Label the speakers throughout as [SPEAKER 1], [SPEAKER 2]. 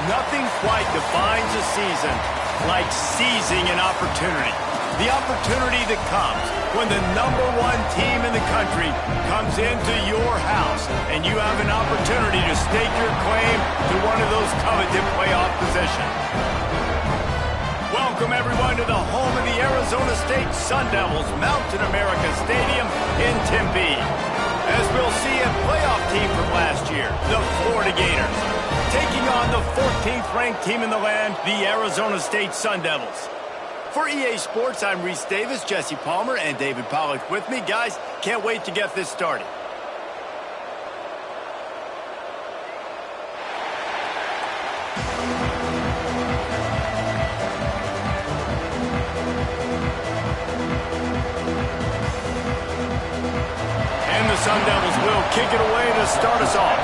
[SPEAKER 1] Nothing quite defines a season like seizing an opportunity. The opportunity that comes when the #1 team in the country comes into your house and you have an opportunity to stake your claim to one of those coveted playoff positions. Welcome, everyone, to the home of the Arizona State Sun Devils, Mountain America Stadium in Tempe. As we'll see a playoff team from last year, the Florida Gators, taking on the 14th ranked team in the land, the Arizona State Sun Devils. For EA Sports, I'm Reese Davis, Jesse Palmer, and David Pollack with me. Guys, can't wait to get this started. And the Sun Devils will kick it away to start us off.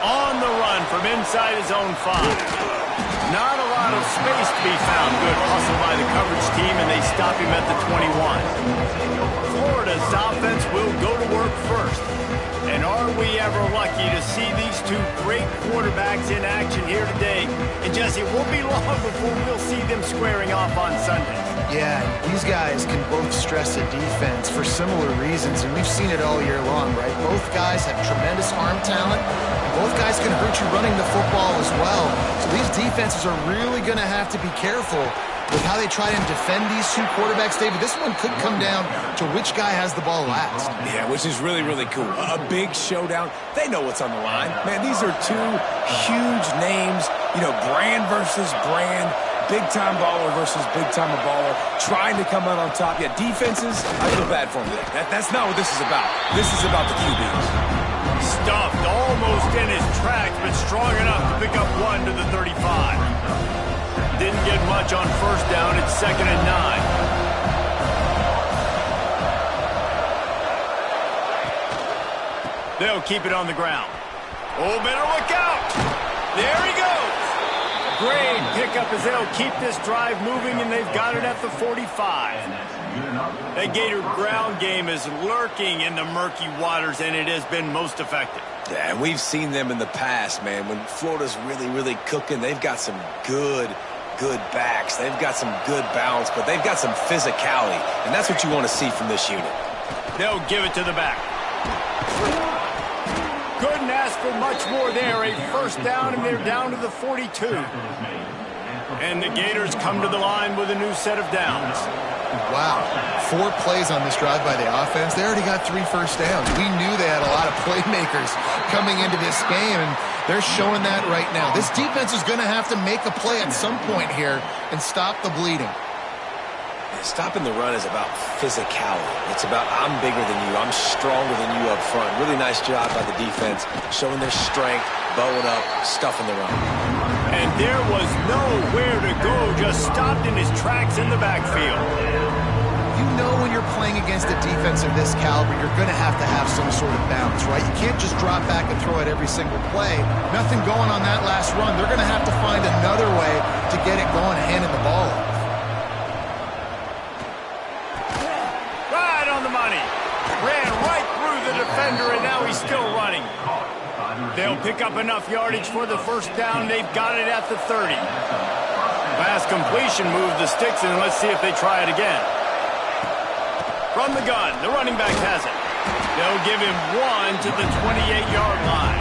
[SPEAKER 1] On the run from inside his own 5. Not a lot of space to be found. Good hustle by the coverage team, and they stop him at the 21. Florida's offense will go to work first. And are we ever lucky to see these two great quarterbacks in action here today? And Jesse, it won't be long before we'll see them squaring off on Sunday.
[SPEAKER 2] Yeah, these guys can both stress a defense for similar reasons, and we've seen it all year long, right? Both guys have tremendous arm talent. Both guys can hurt you running the football as well. So these defenses are really going to have to be careful with how they try and defend these two quarterbacks, David. This one could come down to which guy has the ball last.
[SPEAKER 3] Yeah, which is really, really cool. A big showdown. They know what's on the line. Man, these are two huge names, you know, brand versus brand. Big-time baller versus big-time baller, trying to come out on top. Yeah, defenses, I feel bad for them. That's not what this is about. This is about the QBs.
[SPEAKER 1] Stuffed almost in his tracks, but strong enough to pick up 1 to the 35. Didn't get much on first down. It's 2nd and 9. They'll keep it on the ground. Oh, better look out. There he goes. Great pickup as they'll keep this drive moving, and they've got it at the 45. The Gator ground game is lurking in the murky waters, and it has been most effective.
[SPEAKER 3] Yeah, and we've seen them in the past, man. When Florida's really, really cooking, they've got some good backs. They've got some good balance, but they've got some physicality, and that's what you want to see from this unit.
[SPEAKER 1] They'll give it to the back. Couldn't ask for much more there. A first down, and they're down to the 42. And the Gators come to the line with a new set of downs.
[SPEAKER 2] Wow. 4 plays on this drive by the offense. They already got 3 first downs. We knew they had a lot of playmakers coming into this game, and they're showing that right now. This defense is going to have to make a play at some point here and stop the bleeding.
[SPEAKER 3] Stopping the run is about physicality. It's about I'm bigger than you, I'm stronger than you up front. Really nice job by the defense, showing their strength, bowing up, stuffing the run.
[SPEAKER 1] And there was nowhere to go, just stopped in his tracks in the backfield.
[SPEAKER 2] You know when you're playing against a defense of this caliber, you're going to have some sort of balance, right? You can't just drop back and throw it every single play. Nothing going on that last run. They're going to have to find another way to get it going and handing the ball off.
[SPEAKER 1] Ran right through the defender, and now he's still running. They'll pick up enough yardage for the first down. They've got it at the 30. Pass completion moved the sticks, and let's see if they try it again. From the gun, the running back has it. They'll give him 1 to the 28-yard line.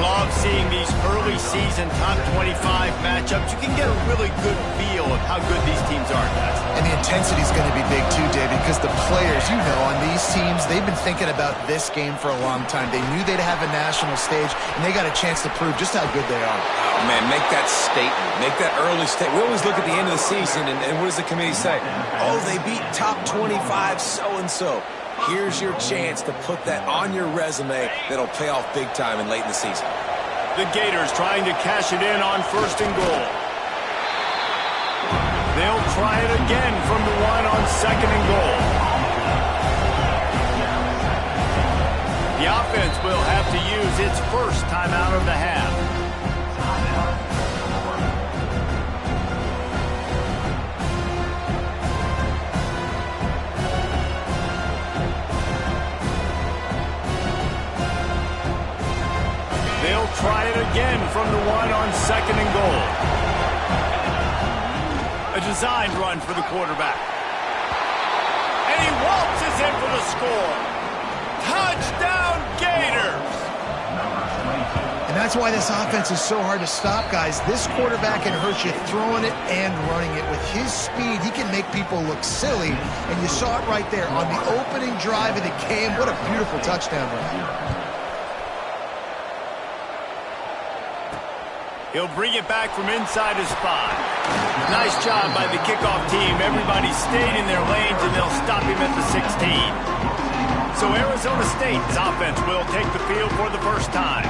[SPEAKER 1] Love seeing these early season top 25 matchups. You can get a really good feel of how good these teams are, guys.
[SPEAKER 2] And the intensity is going to be big too, David, because the players, you know, on these teams, they've been thinking about this game for a long time. They knew they'd have a national stage, and they got a chance to prove just how good they are.
[SPEAKER 3] Oh, man, make that statement. Make that early statement. We always look at the end of the season, and what does the committee say? Oh, they beat top 25 so-and-so. Here's your chance to put that on your resume that'll pay off big time and late in the season.
[SPEAKER 1] The Gators trying to cash it in on 1st and goal. They'll try it again from the 1 on 2nd and goal. The offense will have to use its first timeout of the half. They'll try it again from the one on 2nd and goal. A designed run for the quarterback. And he waltzes in for the score. Touchdown, Gators!
[SPEAKER 2] And that's why this offense is so hard to stop, guys. This quarterback can hurt you throwing it and running it. With his speed, he can make people look silly. And you saw it right there on the opening drive of the game. What a beautiful touchdown run.
[SPEAKER 1] He'll bring it back from inside his 5. Nice job by the kickoff team. Everybody stayed in their lanes, and they'll stop him at the 16. So Arizona State's offense will take the field for the first time.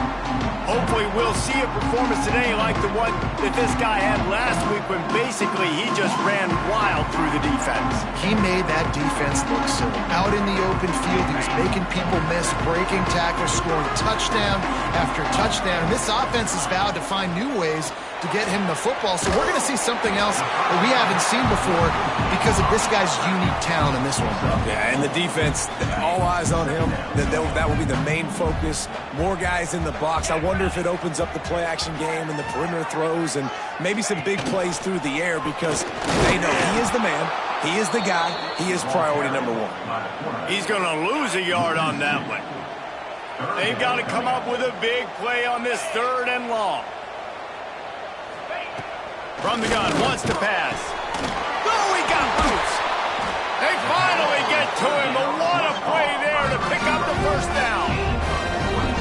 [SPEAKER 1] Hopefully we'll see a performance today like the one that this guy had last week when basically he just ran wild through the defense.
[SPEAKER 2] He made that defense look silly. Out in the open field, he was making people miss, breaking tackles, scoring touchdown after touchdown. And this offense is vowed to find new ways to get him the football. So we're going to see something else that we haven't seen before because of this guy's unique talent in this one.
[SPEAKER 3] Yeah, and the defense, all eyes on him. That will be the main focus. More guys in the box. I wonder if it opens up the play-action game and the perimeter throws and maybe some big plays through the air because they know he is the man, he is the guy, he is priority number 1.
[SPEAKER 1] He's going to lose a yard on that one. They've got to come up with a big play on this 3rd and long. From the gun, wants to pass. Oh, he got loose. They finally get to him, but what a play there to pick up the first down.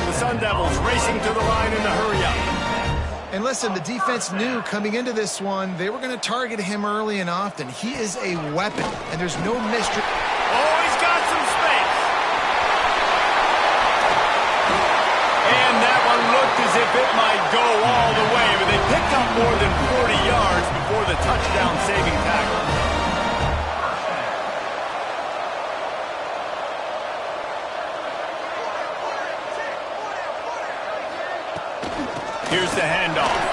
[SPEAKER 1] The Sun Devils racing to the line in the hurry-up.
[SPEAKER 2] And listen, the defense knew coming into this one, they were going to target him early and often. He is a weapon, and there's no mystery.
[SPEAKER 1] Oh, he's got some space. And that one looked as if it might go all the way, but they picked up more than 40 yards before the touchdown-saving tackle. Here's the handoff.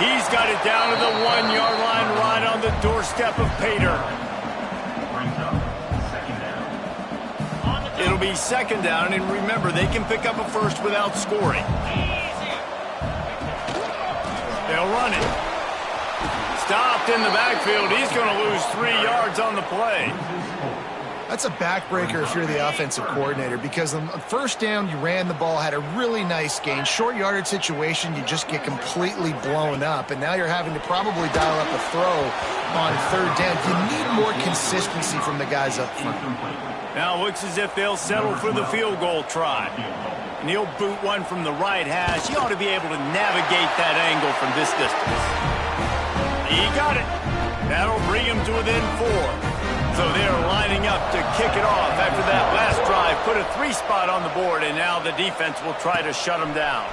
[SPEAKER 1] He's got it down to the 1-yard line right on the doorstep of Pater. It'll be 2nd down, and remember, they can pick up a first without scoring. They'll run it. Stopped in the backfield. He's going to lose 3 yards on the play.
[SPEAKER 2] That's a backbreaker if you're the offensive coordinator because on first down, you ran the ball, had a really nice gain. Short yardage situation, you just get completely blown up, and now you're having to probably dial up a throw on 3rd down. You need more consistency from the guys up front.
[SPEAKER 1] Now it looks as if they'll settle for the field goal try. And he'll boot one from the right hash. He ought to be able to navigate that angle from this distance. He got it. That'll bring him to within 4. So they're lining up to kick it off after that last drive. Put a 3 spot on the board, and now the defense will try to shut him down.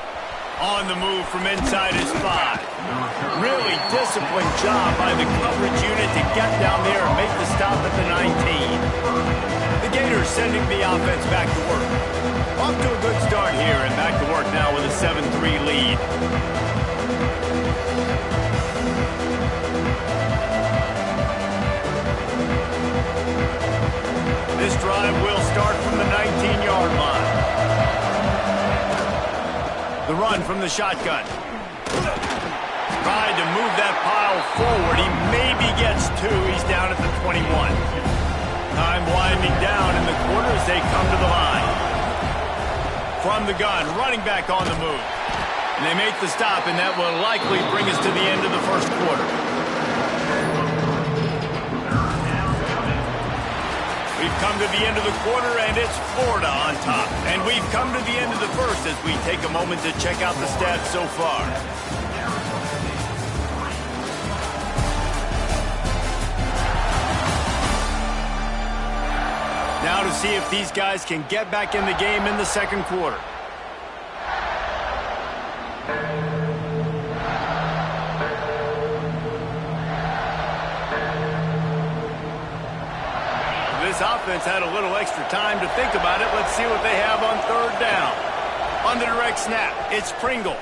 [SPEAKER 1] On the move from inside his 5. Really disciplined job by the coverage unit to get down there and make the stop at the 19. The Gators sending the offense back to work. Off to a good start here and back to work now with a 7-3 lead. This drive will start from the 19-yard line. The run from the shotgun. Tried to move that pile forward. He maybe gets 2. He's down at the 21. Time winding down in the quarter as they come to the line. From the gun, running back on the move. And they make the stop, and that will likely bring us to the end of the first quarter. We've come to the end of the quarter, and it's Florida on top. And we've come to the end of the first as we take a moment to check out the stats so far. Now to see if these guys can get back in the game in the second quarter. This offense had a little extra time to think about it. Let's see what they have on 3rd down. On the direct snap, it's Pringle.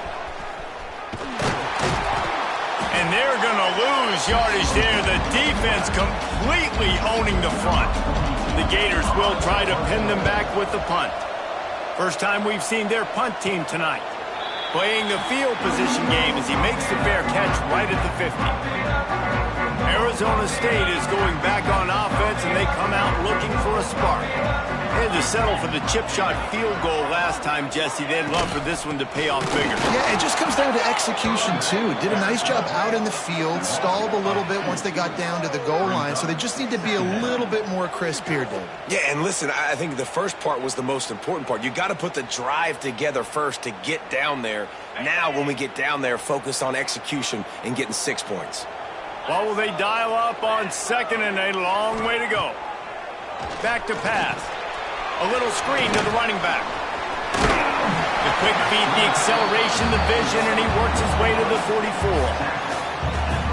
[SPEAKER 1] And they're going to lose yardage there. The defense completely owning the front. The Gators will try to pin them back with the punt. First time we've seen their punt team tonight. Playing the field position game as he makes the fair catch right at the 50. Arizona State is going back on offense, and they come out looking for a spark. They had to settle for the chip shot field goal last time, Jesse. They'd love for this one to pay off bigger.
[SPEAKER 2] Yeah, it just comes down to execution, too. Did a nice job out in the field, stalled a little bit once they got down to the goal line, so they just need to be a little bit more crisp here, Dave.
[SPEAKER 3] Yeah, and listen, I think the first part was the most important part. You got to put the drive together first to get down there. Now, when we get down there, focus on execution and getting 6 points.
[SPEAKER 1] Well, will they dial up on second and a long way to go? Back to pass. A little screen to the running back. The quick feed, the acceleration, the vision, and he works his way to the 44.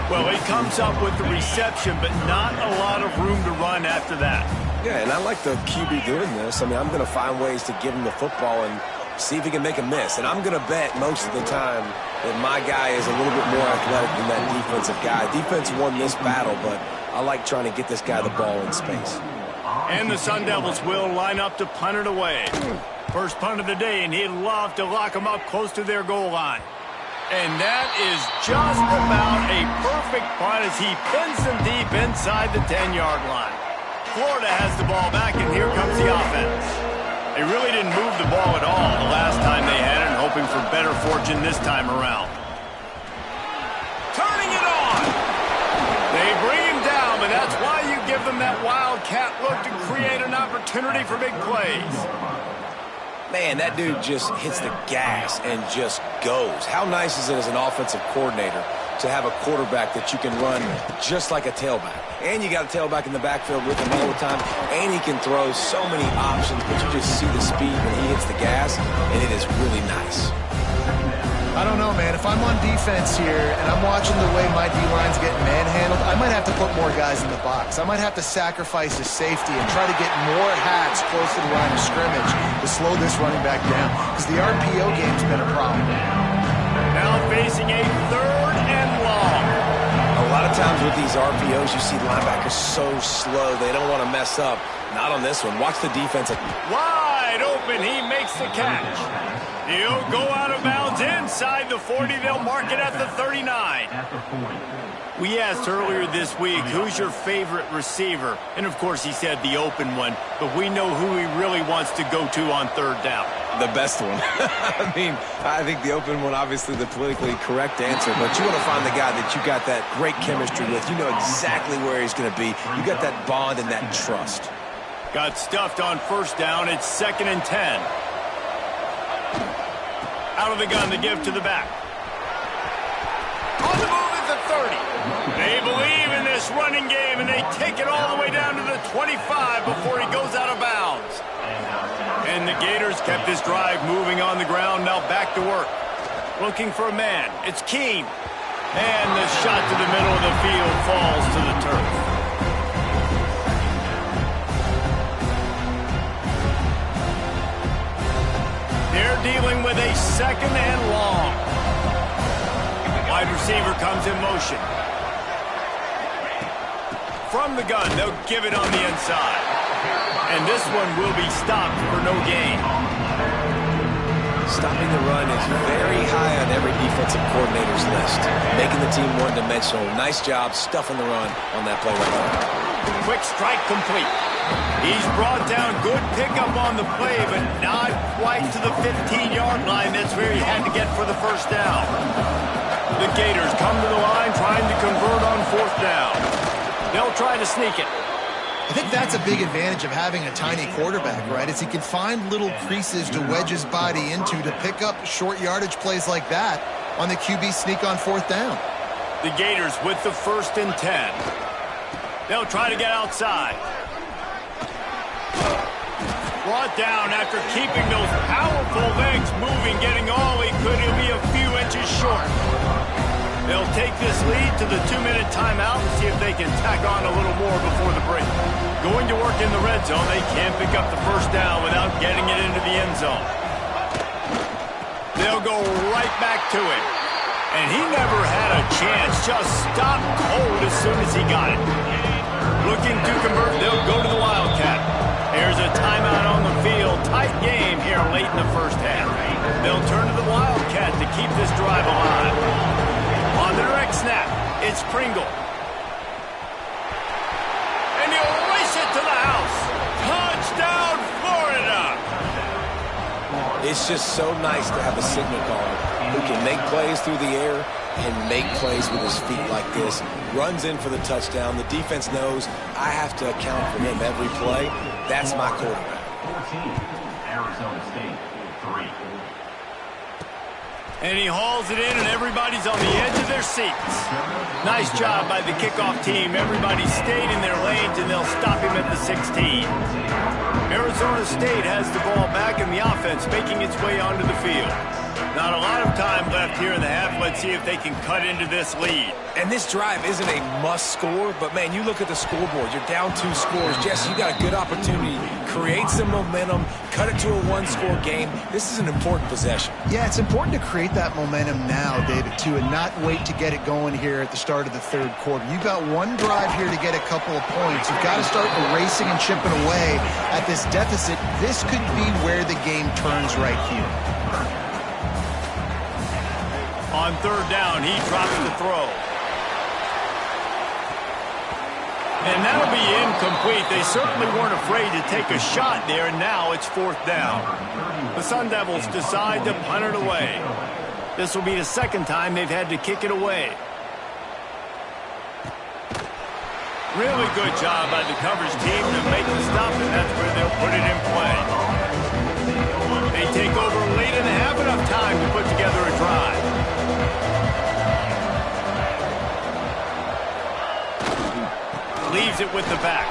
[SPEAKER 1] Well, he comes up with the reception, but not a lot of room to run after that.
[SPEAKER 3] Yeah, and I like the QB doing this. I mean, I'm going to find ways to give him the football and see if he can make a miss. And I'm going to bet most of the time that my guy is a little bit more athletic than that defensive guy. Defense won this battle, but I like trying to get this guy the ball in space.
[SPEAKER 1] And the Sun Devils will line up to punt it away. First punt of the day, and he'd love to lock them up close to their goal line. And that is just about a perfect punt as he pins them deep inside the 10-yard line. Florida has the ball back, and here comes the offense. They really didn't move the ball at all the last time they had it, hoping for better fortune this time around. Turning it on! They bring him down, but that's why you give them that wildcat look to create an opportunity for big plays.
[SPEAKER 3] Man, that dude just hits the gas and just goes. How nice is it as an offensive coordinator to have a quarterback that you can run just like a tailback? And you got a tailback in the backfield with him all the time, and he can throw so many options, but you just see the speed when he hits the gas, and it is really nice.
[SPEAKER 2] I don't know, man. If I'm on defense here and I'm watching the way my D-line's getting manhandled, I might have to put more guys in the box. I might have to sacrifice his safety and try to get more hats close to the line of scrimmage to slow this running back down, because the RPO game's been a problem.
[SPEAKER 1] Now facing a third and long.
[SPEAKER 3] A lot of times with these RPOs, you see linebackers so slow, they don't want to mess up. Not on this one. Watch the defense.
[SPEAKER 1] Wide open, he makes the catch. He'll go out of bounds inside the 40. They'll mark it at the 39. We asked earlier this week, who's your favorite receiver? And, of course, he said the open one. But we know who he really wants to go to on third down.
[SPEAKER 3] The best one. I mean, I think the open one, obviously the politically correct answer. But you want to find the guy that you got that great chemistry with. You know exactly where he's going to be. You got that bond and that trust.
[SPEAKER 1] Got stuffed on first down. It's 2nd and 10. Out of the gun, the give to the back. On the move at the 30. They believe in this running game, and they take it all the way down to the 25 before he goes out of bounds. And the Gators kept this drive moving on the ground, now back to work. Looking for a man. It's Keene. And the shot to the middle of the field falls to the turf. They're dealing with a 2nd and long. Wide receiver comes in motion. From the gun, they'll give it on the inside. And this one will be stopped for no gain.
[SPEAKER 3] Stopping the run is very high on every defensive coordinator's list. Making the team one-dimensional. Nice job stuffing the run on that play right there.
[SPEAKER 1] Quick strike complete. He's brought down, good pickup on the play, but not quite to the 15-yard line. That's where he had to get for the first down. The Gators come to the line trying to convert on 4th down. They'll try to sneak it.
[SPEAKER 2] I think that's a big advantage of having a tiny quarterback, right? Is he can find little creases to wedge his body into to pick up short yardage plays like that on the QB sneak on 4th down.
[SPEAKER 1] The Gators with the 1st and 10. They'll try to get outside. Brought down after keeping those powerful legs moving, getting all he could. He'll be a few inches short. They'll take this lead to the 2-minute timeout and see if they can tack on a little more before the break. Going to work in the red zone. They can't pick up the first down without getting it into the end zone. They'll go right back to it. And he never had a chance. Just stopped cold as soon as he got it. Looking to convert. They'll go to the Wildcat. Here's a a timeout on the field. Tight game here late in the first half. They'll turn to the Wildcat to keep this drive alive. On the direct snap, it's Pringle. And he'll race it to the house. Touchdown, Florida!
[SPEAKER 3] It's just so nice to have a signal caller who can make plays through the air and make plays with his feet like this. Runs in for the touchdown. The defense knows I have to account for him every play. That's my quarterback.
[SPEAKER 4] 14, Arizona State, 3.
[SPEAKER 1] And he hauls it in, and everybody's on the edge of their seats. Nice job by the kickoff team. Everybody stayed in their lanes, and they'll stop him at the 16. Arizona State has the ball back, and the offense making its way onto the field. Not a lot of time left here in the half. Let's see if they can cut into this lead.
[SPEAKER 3] And this drive isn't a must score, but, man, you look at the scoreboard. You're down 2 scores. Jesse, you got a good opportunity. Create some momentum. Cut it to a 1-score game. This is an important possession.
[SPEAKER 2] Yeah, it's important to create that momentum now, David, too, and not wait to get it going here at the start of the third quarter. You've got one drive here to get a couple of points. You've got to start erasing and chipping away at this deficit. This could be where the game turns right here.
[SPEAKER 1] On third down, he drops the throw. And that'll be incomplete. They certainly weren't afraid to take a shot there, and now it's fourth down. The Sun Devils decide to punt it away. This will be the second time they've had to kick it away. Really good job by the coverage team to make the stop, and that's where they'll put it in play. They take over late in the half, enough time to put together a drive. Leaves it with the back.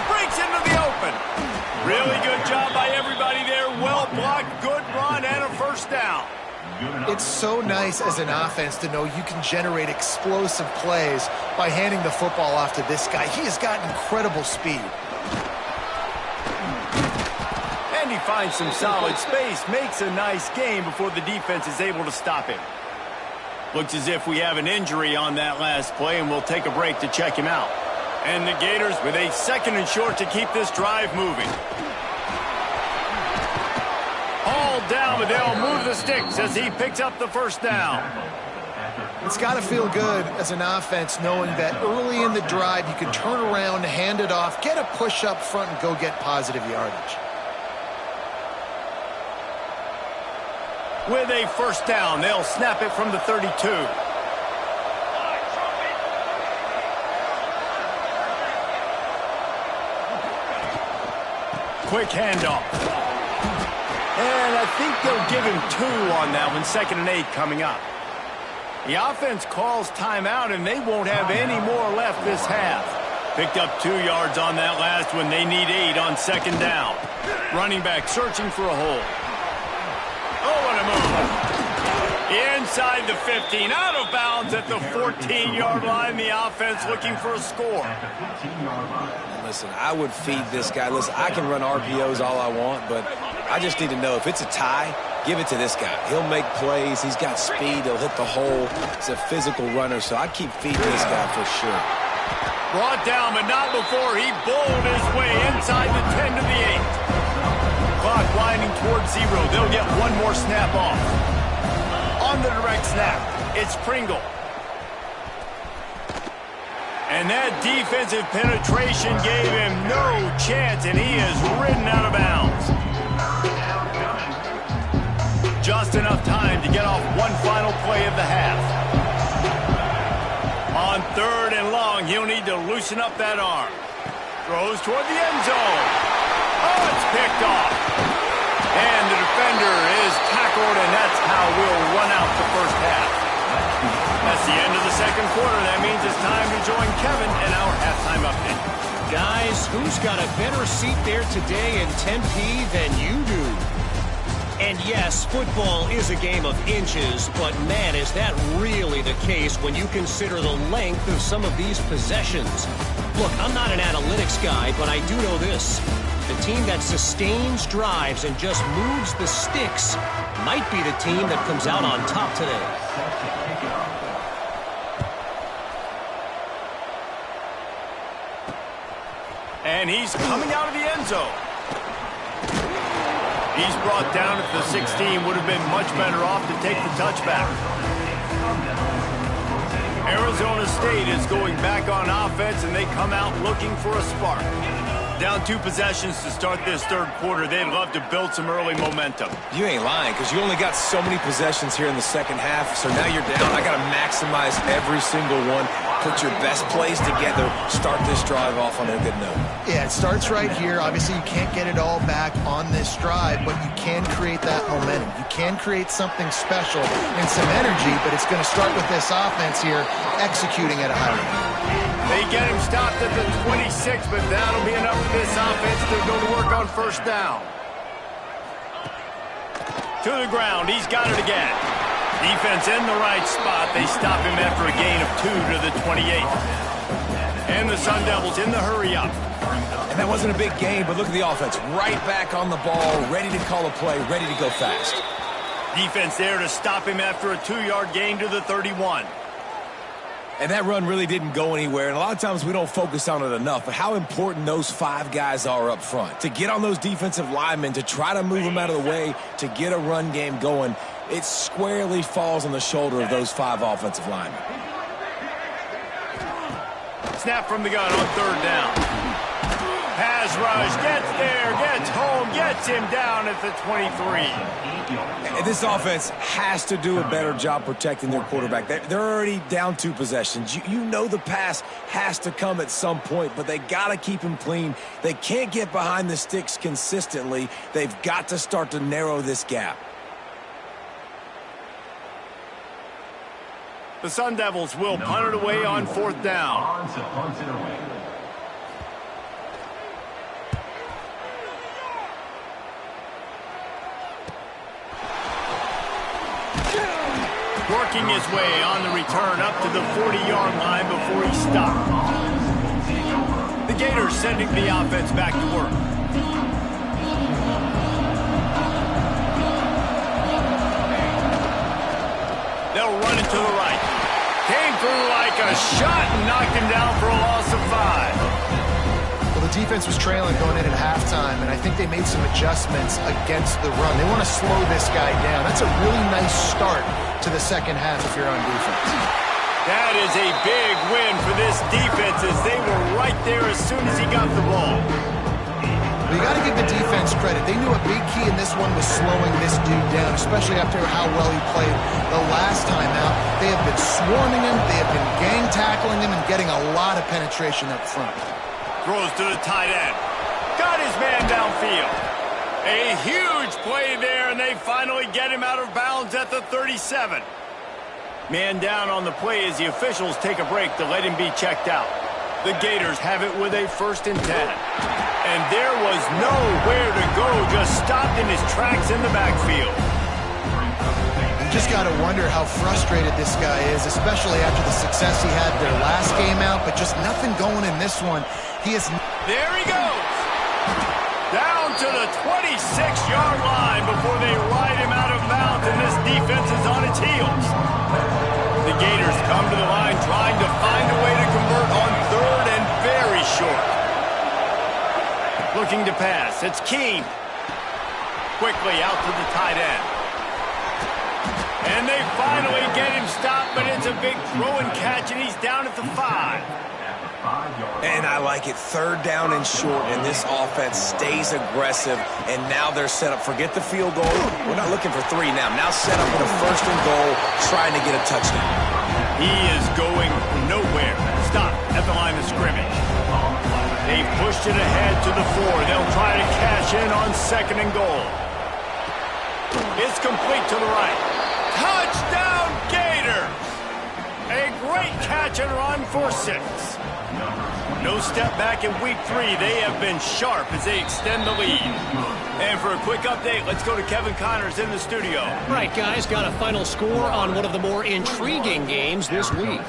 [SPEAKER 1] Breaks into the open. Really good job by everybody there. Well blocked, good run, and a first down.
[SPEAKER 2] It's so nice as an offense to know you can generate explosive plays by handing the football off to this guy. He has got incredible speed.
[SPEAKER 1] And he finds some solid space, makes a nice game before the defense is able to stop him. Looks as if we have an injury on that last play, and we'll take a break to check him out. And the Gators with a 2nd and short to keep this drive moving. All down, but they'll move the sticks as he picks up the first down.
[SPEAKER 2] It's got to feel good as an offense knowing that early in the drive you can turn around, hand it off, get a push up front, and go get positive yardage.
[SPEAKER 1] With a first down, they'll snap it from the 32. Quick handoff. And I think they'll give him 2 on that one. 2nd and 8 coming up. The offense calls timeout, and they won't have any more left this half. Picked up 2 yards on that last one. They need 8 on 2nd down. Running back searching for a hole. Oh, what a move. Inside the 15, out of bounds at the 14-yard line. The offense looking for a score.
[SPEAKER 3] Listen, I would feed this guy. Listen, I can run RPOs all I want, but I just need to know if it's a tie, give it to this guy. He'll make plays. He's got speed. He'll hit the hole. He's a physical runner, so I'd keep feeding this guy for sure.
[SPEAKER 1] Brought down, but not before he bowled his way inside the 10 to the 8. Clock winding towards 0. They'll get one more snap off. On the direct snap, it's Pringle. And that defensive penetration gave him no chance, and he is ridden out of bounds. Just enough time to get off one final play of the half. On 3rd and long, he'll need to loosen up that arm. Throws toward the end zone. Oh, it's picked off. And the defender is tackled, and that's how we'll run out the first half. That's the end of the 2nd quarter. That means it's time to join Kevin in our halftime update.
[SPEAKER 5] Guys, who's got a better seat there today in Tempe than you do? And yes, football is a game of inches, but man, is that really the case when you consider the length of some of these possessions. Look, I'm not an analytics guy, but I do know this. The team that sustains drives and just moves the sticks might be the team that comes out on top today.
[SPEAKER 1] And he's coming out of the end zone. He's brought down at the 16. Would have been much better off to take the touchback. Arizona State is going back on offense, and they come out looking for a spark. Down 2 possessions to start this third quarter. They'd love to build some early momentum.
[SPEAKER 3] You ain't lying, because you only got so many possessions here in the second half, so now you're down. I got to maximize every single one. Put your best plays together. Start this drive off on a good note.
[SPEAKER 2] Yeah, it starts right here. Obviously, you can't get it all back on this drive, but you can create that momentum. You can create something special and some energy, but it's going to start with this offense here executing at a high rate.
[SPEAKER 1] They get him stopped at the 26, but that'll be enough for this offense to go to work on first down. To the ground. He's got it again. Defense in the right spot. They stop him after a gain of 2 to the 28. And the Sun Devils in the hurry-up.
[SPEAKER 3] And that wasn't a big gain, but look at the offense. Right back on the ball, ready to call a play, ready to go fast.
[SPEAKER 1] Defense there to stop him after a 2-yard gain to the 31.
[SPEAKER 3] And that run really didn't go anywhere, and a lot of times we don't focus on it enough, but how important those 5 guys are up front. To get on those defensive linemen, to try to move them out of the way, to get a run game going, it squarely falls on the shoulder of those 5 offensive linemen.
[SPEAKER 1] Snap from the gun on third down. Pass rush, gets there, gets home, gets him down at the 23.
[SPEAKER 3] And this offense has to do a better job protecting their quarterback. They're already down 2 possessions. You know the pass has to come at some point, but they got to keep him clean. They can't get behind the sticks consistently. They've got to start to narrow this gap.
[SPEAKER 1] The Sun Devils will punt it away on fourth down. Working his way on the return up to the 40-yard line before he stopped. The Gators sending the offense back to work. They'll run it to the right. Came through like a shot and knocked him down for a loss of 5.
[SPEAKER 2] Well, the defense was trailing going in at halftime, and I think they made some adjustments against the run. They want to slow this guy down. That's a really nice start to the second half if you're on defense.
[SPEAKER 1] That is a big win for this defense as they were right there as soon as he got the ball.
[SPEAKER 2] You got to give the defense credit. They knew a big key in this one was slowing this dude down, especially after how well he played the last time out. They have been swarming him, they have been gang tackling him, and getting a lot of penetration up front.
[SPEAKER 1] Throws to the tight end. Got his man downfield. A huge play there, and they finally get him out of bounds at the 37. Man down on the play as the officials take a break to let him be checked out. The Gators have it with a 1st and 10. And there was nowhere to go, just stopped in his tracks in the backfield.
[SPEAKER 2] You just got to wonder how frustrated this guy is, especially after the success he had their last game out, but just nothing going in this one.
[SPEAKER 1] There he goes. Down to the 26-yard line before they ride him out of bounds, and this defense is on its heels. The Gators come to the line trying to find a way to convert on 3rd and very short. Looking to pass. It's Keene. Quickly out to the tight end. And they finally get him stopped, but it's a big throw and catch, and he's down at the 5.
[SPEAKER 3] And I like it. 3rd down and short, and this offense stays aggressive, and now they're set up. Forget the field goal. We're not looking for 3 now. Now set up with a 1st and goal, trying to get a touchdown.
[SPEAKER 1] He is going nowhere. Stop at the line of scrimmage. They pushed it ahead to the 4. They'll try to cash in on 2nd and goal. It's complete to the right. Touchdown, Gators! A great catch and run for 6. No step back in week 3. They have been sharp as they extend the lead. And for a quick update, let's go to Kevin Connors in the studio.
[SPEAKER 5] Right, guys, got a final score on one of the more intriguing games this week.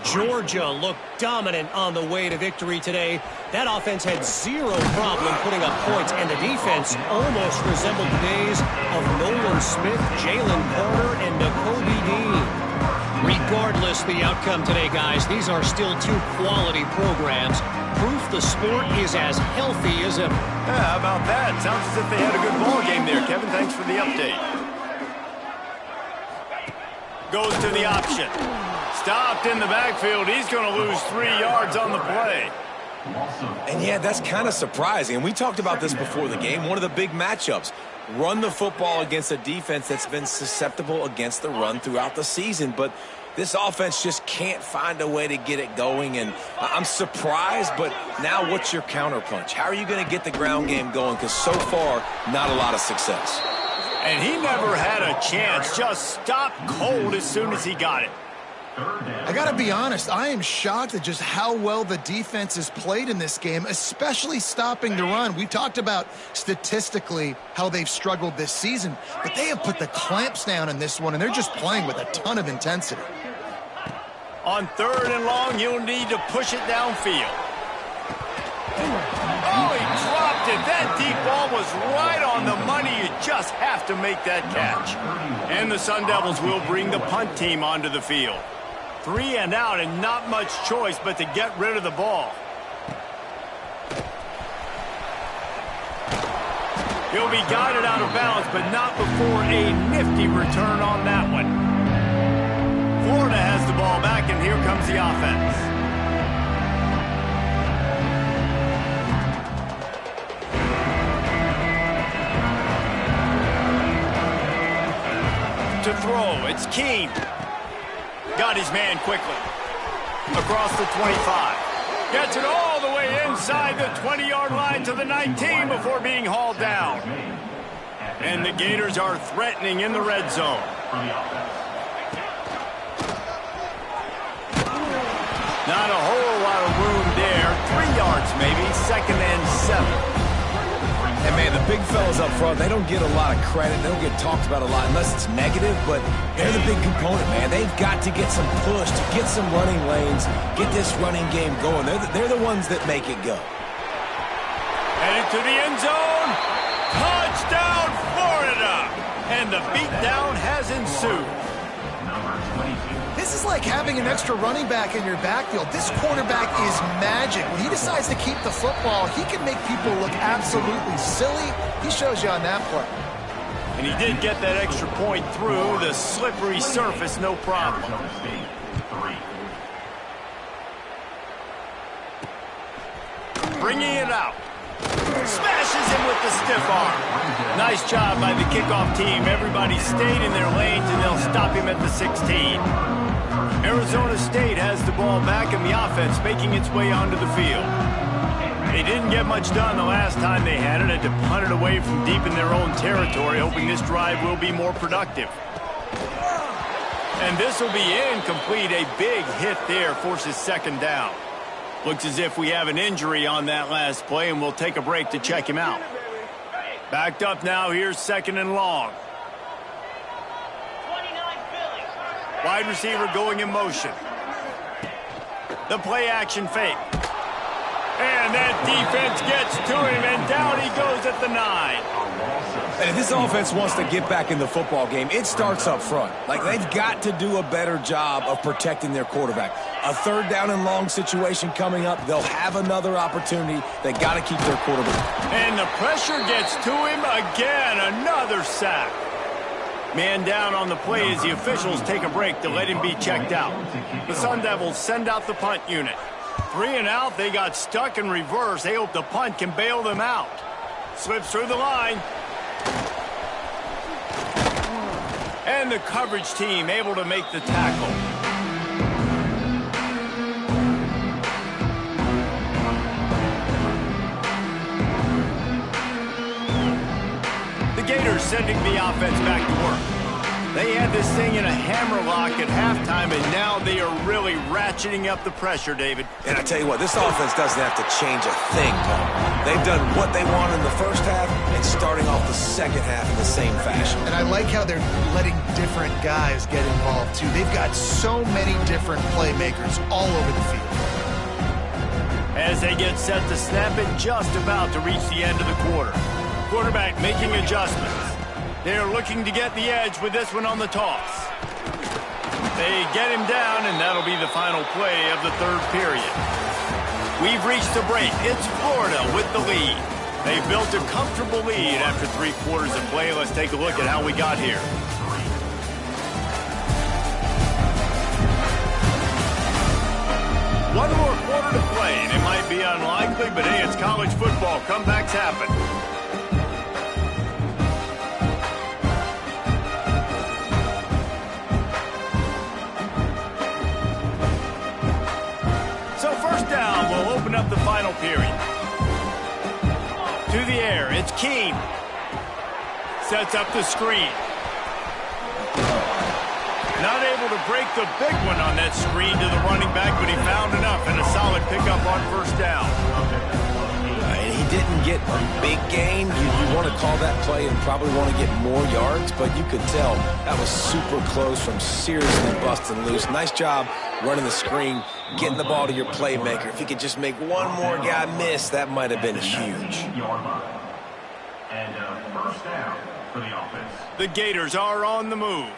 [SPEAKER 5] Georgia looked dominant on the way to victory today. That offense had zero problem putting up points, and the defense almost resembled the days of Nolan Smith, Jalen Carter, and Nakobe Dean. Regardless the outcome today, guys, these are still two quality programs. Proof the sport is as healthy as ever.
[SPEAKER 1] Yeah, how about that? Sounds as if they had a good ball game there, Kevin. Thanks for the update. Goes to the option. Stopped in the backfield. He's going to lose 3 yards on the play.
[SPEAKER 3] And yeah, that's kind of surprising. And we talked about this before the game. One of the big matchups. Run the football against a defense that's been susceptible against the run throughout the season. But this offense just can't find a way to get it going. And I'm surprised, but now what's your counterpunch? How are you going to get the ground game going? Because so far, not a lot of success.
[SPEAKER 1] And he never had a chance. Just stopped cold as soon as he got it.
[SPEAKER 2] I got to be honest, I am shocked at just how well the defense has played in this game, especially stopping the run. We talked about statistically how they've struggled this season, but they have put the clamps down in this one, and they're just playing with a ton of intensity.
[SPEAKER 1] On 3rd and long, you'll need to push it downfield. Oh, he dropped it. That deep ball was right on the money. You just have to make that catch. And the Sun Devils will bring the punt team onto the field. 3 and out, and not much choice but to get rid of the ball. He'll be guided out of bounds, but not before a nifty return on that one. Florida has the ball back, and here comes the offense. To throw, it's Keene. Got his man quickly. Across the 25. Gets it all the way inside the 20-yard line to the 19 before being hauled down. And the Gators are threatening in the red zone. Not a whole lot of room there. 3 yards maybe. 2nd and 7.
[SPEAKER 3] And, man, the big fellas up front, they don't get a lot of credit. They don't get talked about a lot unless it's negative, but they're the big component, man. They've got to get some push, to get some running lanes, get this running game going. They're the ones that make it go.
[SPEAKER 1] Headed to the end zone. Touchdown, Florida! And the beatdown has ensued.
[SPEAKER 2] This is like having an extra running back in your backfield. This quarterback is magic. When he decides to keep the football, he can make people look absolutely silly. He shows you on that play.
[SPEAKER 1] And he did get that extra point through the slippery surface, no problem. Bringing it out. Smashes him with the stiff arm. Nice job by the kickoff team. Everybody stayed in their lanes, and they'll stop him at the 16. Arizona State has the ball back, and the offense making its way onto the field. They didn't get much done the last time they had it. Had to punt it away from deep in their own territory, hoping this drive will be more productive. And this will be incomplete. A big hit there forces 2nd down. Looks as if we have an injury on that last play, and we'll take a break to check him out. Backed up now. Here's 2nd and long. Wide receiver going in motion. The play action fake. And that defense gets to him, and down he goes at the 9.
[SPEAKER 3] And if this offense wants to get back in the football game, it starts up front. Like, they've got to do a better job of protecting their quarterback. A 3rd down and long situation coming up. They'll have another opportunity. They got to keep their quarterback.
[SPEAKER 1] And the pressure gets to him again. Another sack. Man down on the play as the officials take a break to let him be checked out. The Sun Devils send out the punt unit. 3 and out. They got stuck in reverse. They hope the punt can bail them out. Slips through the line. And the coverage team able to make the tackle. The Gators sending the offense back to work. They had this thing in a hammerlock at halftime, and now they are really ratcheting up the pressure, David.
[SPEAKER 3] And I tell you what, this offense doesn't have to change a thing, Tom. They've done what they want in the first half and starting off the second half in the same fashion.
[SPEAKER 2] And I like how they're letting different guys get involved, too. They've got so many different playmakers all over the field.
[SPEAKER 1] As they get set to snap it, just about to reach the end of the quarter. Quarterback making adjustments. They're looking to get the edge with this one on the toss. They get him down, and that'll be the final play of the third period. We've reached the break. It's Florida with the lead. They built a comfortable lead after 3 quarters of play. Let's take a look at how we got here. One more quarter to play, and it might be unlikely, but hey, it's college football. Comebacks happen. So first down, we'll open up the final period. To the air, it's Keene. Sets up the screen. Not able to break the big one on that screen to the running back, but he found enough and a solid pickup on first down.
[SPEAKER 3] He didn't get a big gain. You want to call that play and probably want to get more yards, but you could tell that was super close from seriously busting loose. Nice job running the screen, getting the ball to your playmaker. If he could just make one more guy miss, that might have been huge.
[SPEAKER 4] And first down for the offense.
[SPEAKER 1] The Gators are on the move.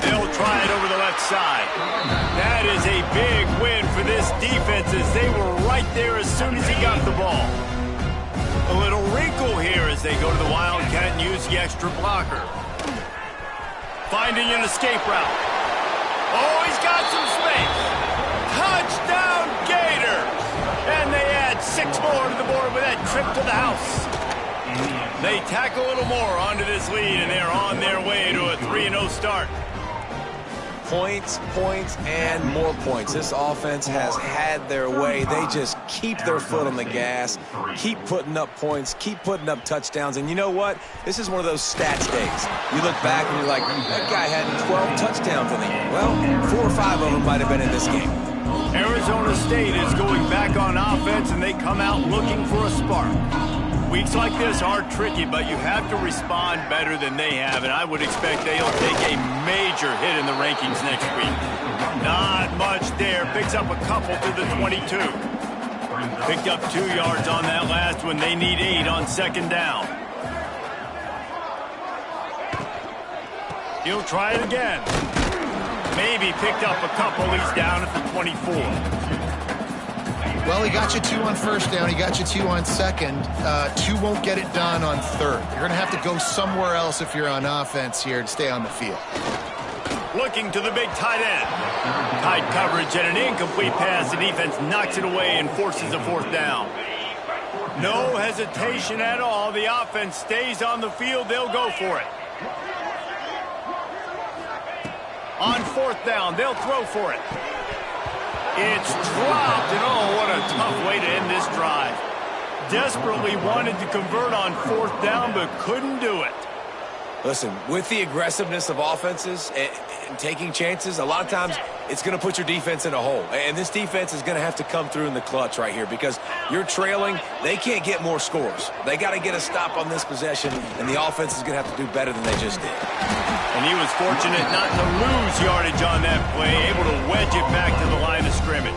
[SPEAKER 1] They'll try it over the left side. That is a big win for this defense as they were right there as soon as he got the ball. A little wrinkle here as they go to the Wildcat and use the extra blocker. Finding an escape route. Oh, he's got some space. Touchdown Gators! And they add 6 more to the board with that trip to the house. They tack a little more onto this lead, and they're on their way to a 3-0 start.
[SPEAKER 3] Points, points, and more points. This offense has had their way. They just keep their foot on the gas, keep putting up points, keep putting up touchdowns. And you know what? This is one of those stats days. You look back and you're like, that guy had 12 touchdowns in the year. Well, 4 or 5 of them might have been in this game.
[SPEAKER 1] Arizona State is going back on offense, and they come out looking for a spark. Weeks like this are tricky, but you have to respond better than they have, and I would expect they'll take a major hit in the rankings next week. Not much there. Picks up a couple to the 22. Picked up 2 yards on that last one. They need 8 on second down. He'll try it again. Maybe picked up a couple. He's down at the 24.
[SPEAKER 2] Well, he got you 2 on first down. He got you 2 on second. 2 won't get it done on third. You're going to have to go somewhere else if you're on offense here to stay on the field.
[SPEAKER 1] Looking to the big tight end. Tight coverage and an incomplete pass. The defense knocks it away and forces a 4th down. No hesitation at all. The offense stays on the field. They'll go for it. On 4th down, they'll throw for it. It's dropped, and oh, what a tough way to end this drive. Desperately wanted to convert on 4th down, but couldn't do it.
[SPEAKER 3] Listen, with the aggressiveness of offenses and taking chances, a lot of times it's going to put your defense in a hole. And this defense is going to have to come through in the clutch right here because you're trailing. They can't get more scores. They got to get a stop on this possession, and the offense is going to have to do better than they just did.
[SPEAKER 1] And he was fortunate not to lose yardage on that play, able to wedge it back to the line of scrimmage.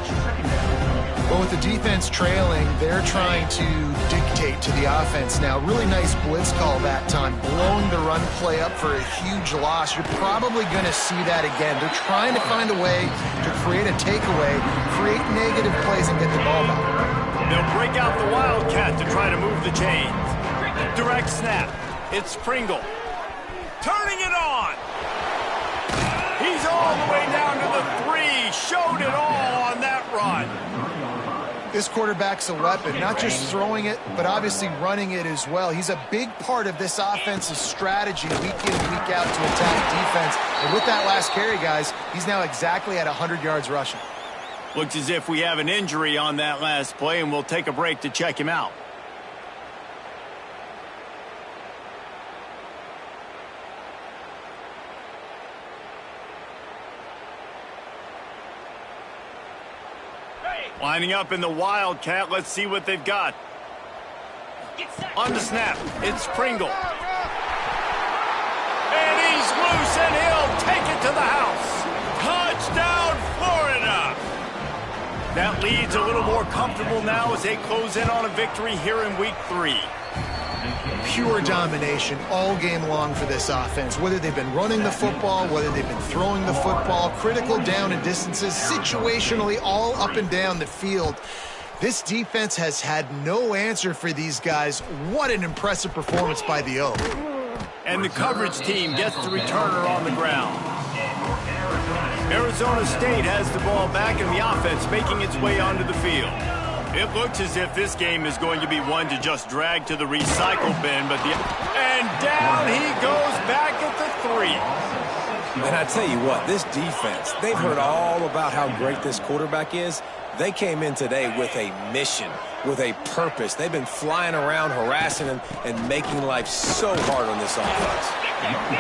[SPEAKER 2] Well, with the defense trailing, they're trying to dictate to the offense now. Really nice blitz call that time, blowing the run play up for a huge loss. You're probably going to see that again. They're trying to find a way to create a takeaway, create negative plays, and get the ball back.
[SPEAKER 1] They'll break out the Wildcat to try to move the chains. Direct snap. It's Pringle. Turning it on. He's all the way down to the 3. Showed it all on that run.
[SPEAKER 2] This quarterback's a weapon, not just throwing it, but obviously running it as well. He's a big part of this offensive strategy week in, week out to attack defense. And with that last carry, guys, he's now exactly at 100 yards rushing.
[SPEAKER 1] Looks as if we have an injury on that last play, and we'll take a break to check him out. Lining up in the Wildcat. Let's see what they've got. On the snap, it's Pringle. And he's loose, and he'll take it to the house. Touchdown, Florida! That lead's a little more comfortable now as they close in on a victory here in Week 3.
[SPEAKER 2] Pure domination all game long for this offense. Whether they've been running the football, whether they've been throwing the football, critical down and distances, situationally all up and down the field. This defense has had no answer for these guys. What an impressive performance by the O.
[SPEAKER 1] And the coverage team gets the returner on the ground. Arizona State has the ball back and the offense making its way onto the field. It looks as if this game is going to be one to just drag to the recycle bin, and down he goes back at the 3.
[SPEAKER 3] And I tell you what, this defense, they've heard all about how great this quarterback is. They came in today with a mission, with a purpose. They've been flying around, harassing him, and making life so hard on this offense.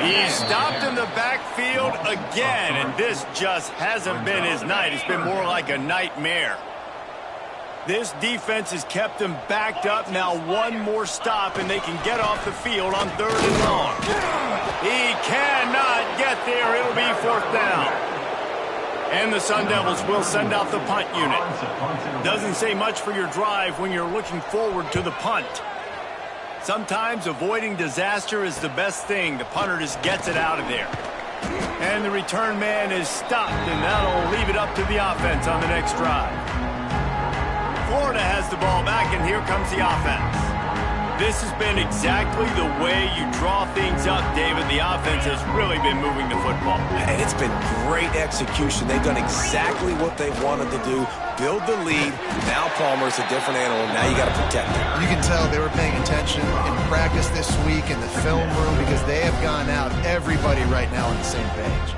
[SPEAKER 1] He's stopped in the backfield again, and this just hasn't been his night. It's been more like a nightmare. This defense has kept them backed up. Now one more stop, and they can get off the field on 3rd and long. He cannot get there. It'll be 4th down. And the Sun Devils will send out the punt unit. Doesn't say much for your drive when you're looking forward to the punt. Sometimes avoiding disaster is the best thing. The punter just gets it out of there. And the return man is stopped, and that'll leave it up to the offense on the next drive. Florida has the ball back, and here comes the offense. This has been exactly the way you draw things up, David. The offense has really been moving the football.
[SPEAKER 3] And it's been great execution. They've done exactly what they wanted to do. Build the lead. Now Palmer's a different animal. Now you got to protect him.
[SPEAKER 2] You can tell they were paying attention in practice this week in the film room because they have gone out, everybody right now on the same page.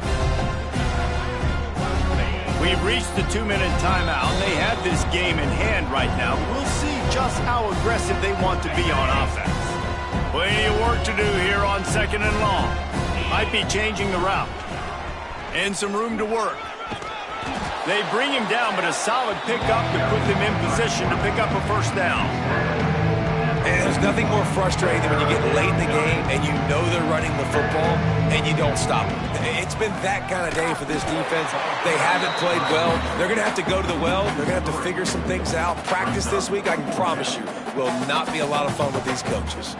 [SPEAKER 1] We've reached the 2-minute timeout. They have this game in hand right now. We'll see just how aggressive they want to be on offense. Plenty of work to do here on 2nd and long. Might be changing the route. And some room to work. They bring him down, but a solid pickup to put them in position to pick up a 1st down.
[SPEAKER 3] And there's nothing more frustrating than when you get late in the game and you know they're running the football and you don't stop them. It's been that kind of day for this defense. They haven't played well. They're going to have to go to the well. They're going to have to figure some things out. Practice this week, I can promise you, will not be a lot of fun with these coaches.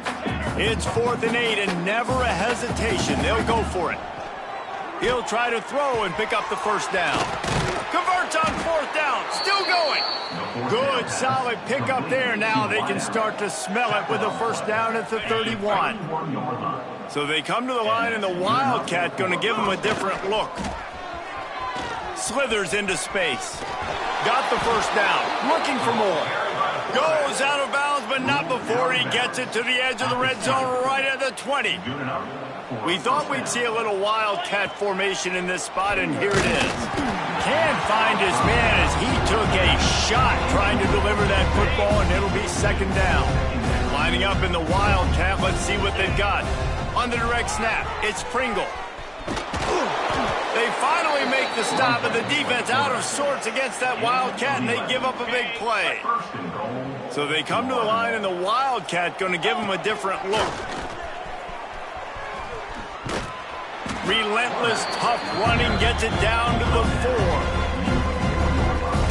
[SPEAKER 1] It's 4th and 8 and never a hesitation. They'll go for it. He'll try to throw and pick up the 1st down. Converts on 4th down. Still going. Good, solid pickup there. Now they can start to smell it with a 1st down at the 31. So they come to the line, and the Wildcat going to give them a different look. Slithers into space. Got the 1st down. Looking for more. Goes out of bounds, but not before he gets it to the edge of the red zone right at the 20. We thought we'd see a little Wildcat formation in this spot, and here it is. Can't find his man as he took a shot trying to deliver that football, and it'll be 2nd down. Lining up in the Wildcat, let's see what they've got. On the direct snap, it's Pringle. They finally make the stop, and the defense out of sorts against that Wildcat, and they give up a big play. So they come to the line, and the Wildcat going to give them a different look. Relentless, tough running, gets it down to the 4.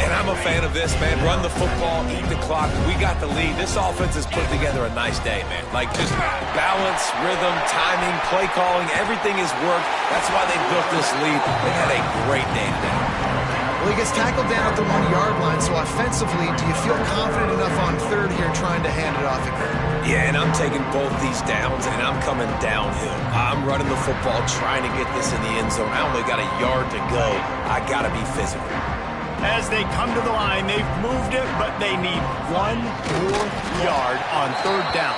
[SPEAKER 3] And I'm a fan of this, man. Run the football, eat the clock. We got the lead. This offense has put together a nice day, man. Like, just balance, rhythm, timing, play calling, everything has worked. That's why they built this lead. They had a great day today.
[SPEAKER 2] Well, he gets tackled down at the 1-yard line, so offensively, do you feel confident enough on 3rd here trying to hand it off again?
[SPEAKER 3] Yeah, and I'm taking both these downs, and I'm coming downhill. I'm running the football, trying to get this in the end zone. I only got a yard to go. I got to be physical.
[SPEAKER 1] As they come to the line, they've moved it, but they need 1 more yard on 3rd down.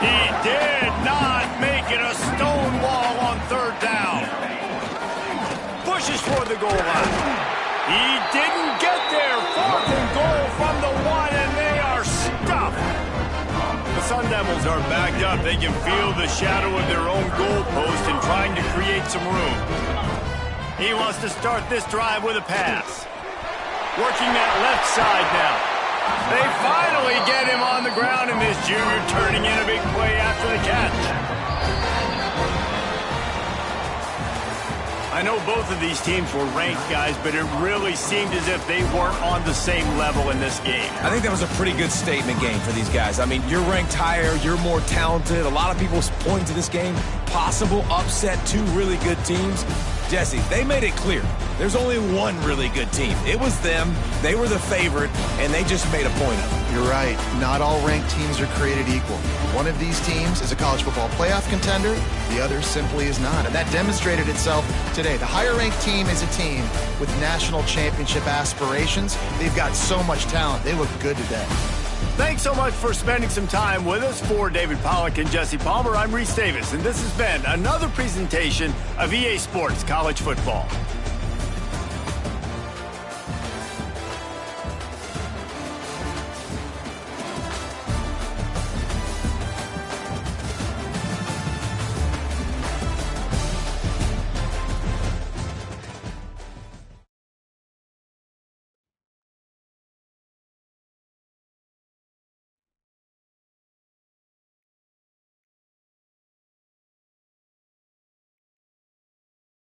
[SPEAKER 1] He did not make it a stone wall on 3rd down. Pushes for the goal line. He didn't get there. 4th and goal from the 1, and they are stuffed. The Sun Devils are backed up. They can feel the shadow of their own goalpost and trying to create some room. He wants to start this drive with a pass. Working that left side now. They finally get him on the ground, and this junior turning in a big play after the catch. I I know both of these teams were ranked, guys, but it really seemed as if they weren't on the same level in this game.
[SPEAKER 3] I think that was a pretty good statement game for these guys. I mean, you're ranked higher, you're more talented. A lot of people point to this game, possible upset, two really good teams. Jesse, they made it clear. There's only one really good team. It was them. They were the favorite, and they just made a point of it.
[SPEAKER 2] You're right. Not all ranked teams are created equal. One of these teams is a college football playoff contender. The other simply is not. And that demonstrated itself today. The higher-ranked team is a team with national championship aspirations. They've got so much talent. They look good today.
[SPEAKER 1] Thanks so much for spending some time with us. For David Pollack and Jesse Palmer, I'm Reese Davis, and this has been another presentation of EA Sports College Football.